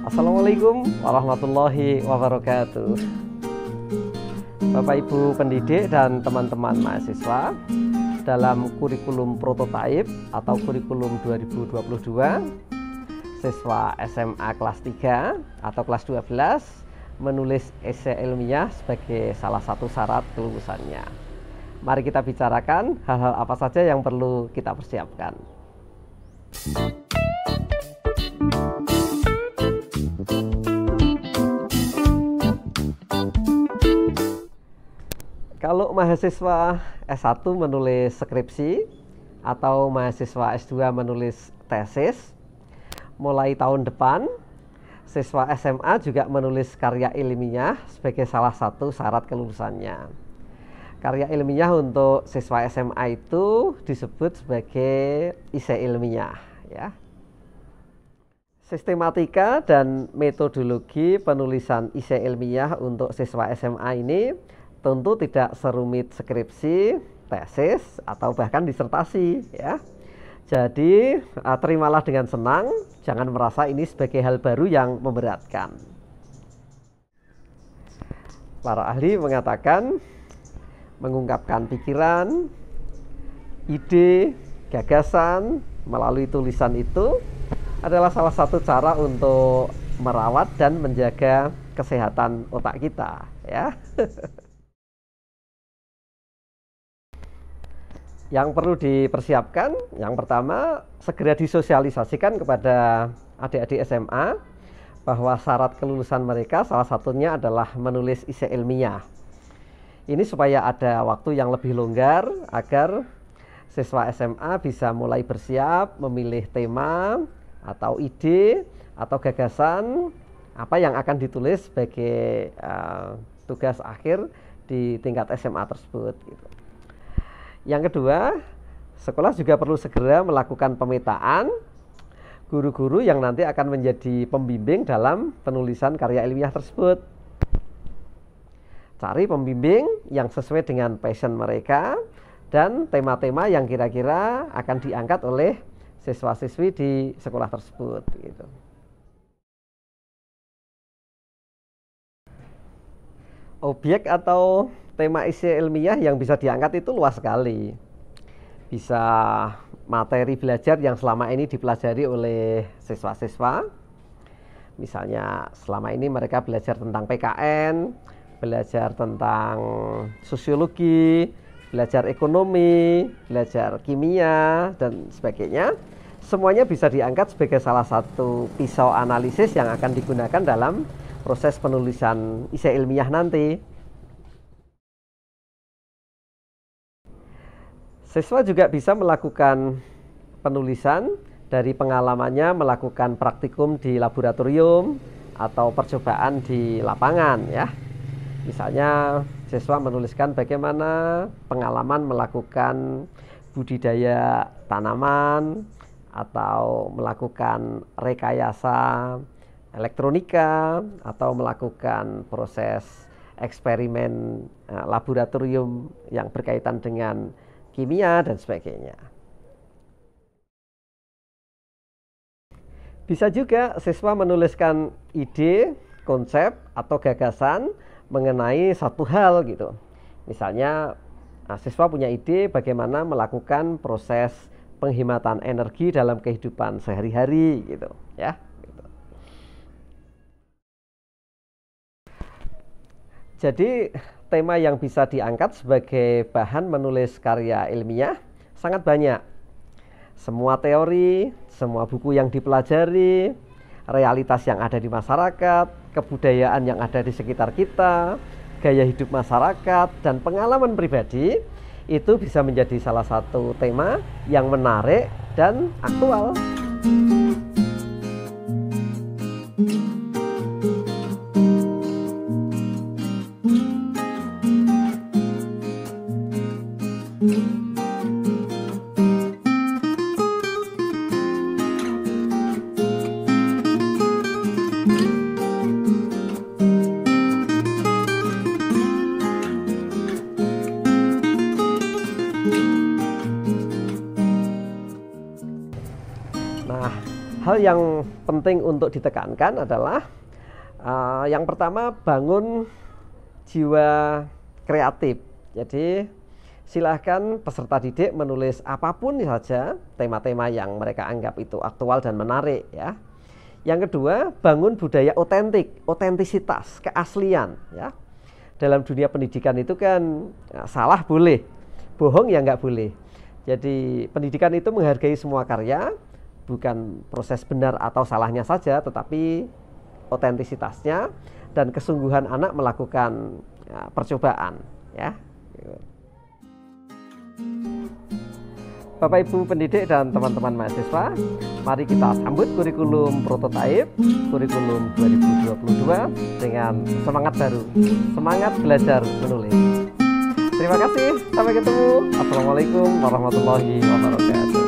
Assalamualaikum warahmatullahi wabarakatuh. Bapak Ibu pendidik dan teman-teman mahasiswa, dalam kurikulum prototipe atau kurikulum 2022, siswa SMA kelas 3 atau kelas 12 menulis esai ilmiah sebagai salah satu syarat kelulusannya. Mari kita bicarakan hal-hal apa saja yang perlu kita persiapkan. Kalau mahasiswa S1 menulis skripsi atau mahasiswa S2 menulis tesis, mulai tahun depan siswa SMA juga menulis karya ilmiah sebagai salah satu syarat kelulusannya. Karya ilmiah untuk siswa SMA itu disebut sebagai esai ilmiah, ya. Sistematika dan metodologi penulisan esai ilmiah untuk siswa SMA ini tentu tidak serumit skripsi, tesis, atau bahkan disertasi, ya. Jadi terimalah dengan senang, jangan merasa ini sebagai hal baru yang memberatkan. Para ahli mengatakan mengungkapkan pikiran, ide, gagasan melalui tulisan itu adalah salah satu cara untuk merawat dan menjaga kesehatan otak kita, ya. Yang perlu dipersiapkan, yang pertama, segera disosialisasikan kepada adik-adik SMA bahwa syarat kelulusan mereka salah satunya adalah menulis esai ilmiah. Ini supaya ada waktu yang lebih longgar agar siswa SMA bisa mulai bersiap memilih tema atau ide atau gagasan apa yang akan ditulis sebagai tugas akhir di tingkat SMA tersebut, gitu. Yang kedua, sekolah juga perlu segera melakukan pemetaan guru-guru yang nanti akan menjadi pembimbing dalam penulisan karya ilmiah tersebut. Cari pembimbing yang sesuai dengan passion mereka dan tema-tema yang kira-kira akan diangkat oleh siswa-siswi di sekolah tersebut, gitu. Objek atau tema esai ilmiah yang bisa diangkat itu luas sekali. Bisa materi belajar yang selama ini dipelajari oleh siswa-siswa. Misalnya selama ini mereka belajar tentang PKN, belajar tentang sosiologi, belajar ekonomi, belajar kimia, dan sebagainya. Semuanya bisa diangkat sebagai salah satu pisau analisis yang akan digunakan dalam proses penulisan esai ilmiah nanti. Siswa juga bisa melakukan penulisan dari pengalamannya melakukan praktikum di laboratorium atau percobaan di lapangan, ya. Misalnya siswa menuliskan bagaimana pengalaman melakukan budidaya tanaman atau melakukan rekayasa elektronika atau melakukan proses eksperimen laboratorium yang berkaitan dengan kimia dan sebagainya. Bisa juga siswa menuliskan ide, konsep, atau gagasan mengenai satu hal, gitu. Misalnya, siswa punya ide bagaimana melakukan proses penghematan energi dalam kehidupan sehari-hari, gitu, ya. Gitu. Jadi tema yang bisa diangkat sebagai bahan menulis karya ilmiah sangat banyak. Semua teori, semua buku yang dipelajari, realitas yang ada di masyarakat, kebudayaan yang ada di sekitar kita, gaya hidup masyarakat, dan pengalaman pribadi itu bisa menjadi salah satu tema yang menarik dan aktual. yang penting untuk ditekankan adalah yang pertama, bangun jiwa kreatif. Jadi silahkan peserta didik menulis apapun saja tema-tema yang mereka anggap itu aktual dan menarik ya. Yang kedua, bangun budaya otentik, otentisitas, keaslian ya. Dalam dunia pendidikan itu kan salah boleh, bohong ya nggak boleh. Jadi pendidikan itu menghargai semua karya, bukan proses benar atau salahnya saja, tetapi otentisitasnya dan kesungguhan anak melakukan percobaan ya. Bapak Ibu pendidik dan teman-teman mahasiswa, mari kita sambut kurikulum prototipe kurikulum 2022 dengan semangat baru, semangat belajar menulis. Terima kasih, sampai ketemu. Assalamualaikum warahmatullahi wabarakatuh.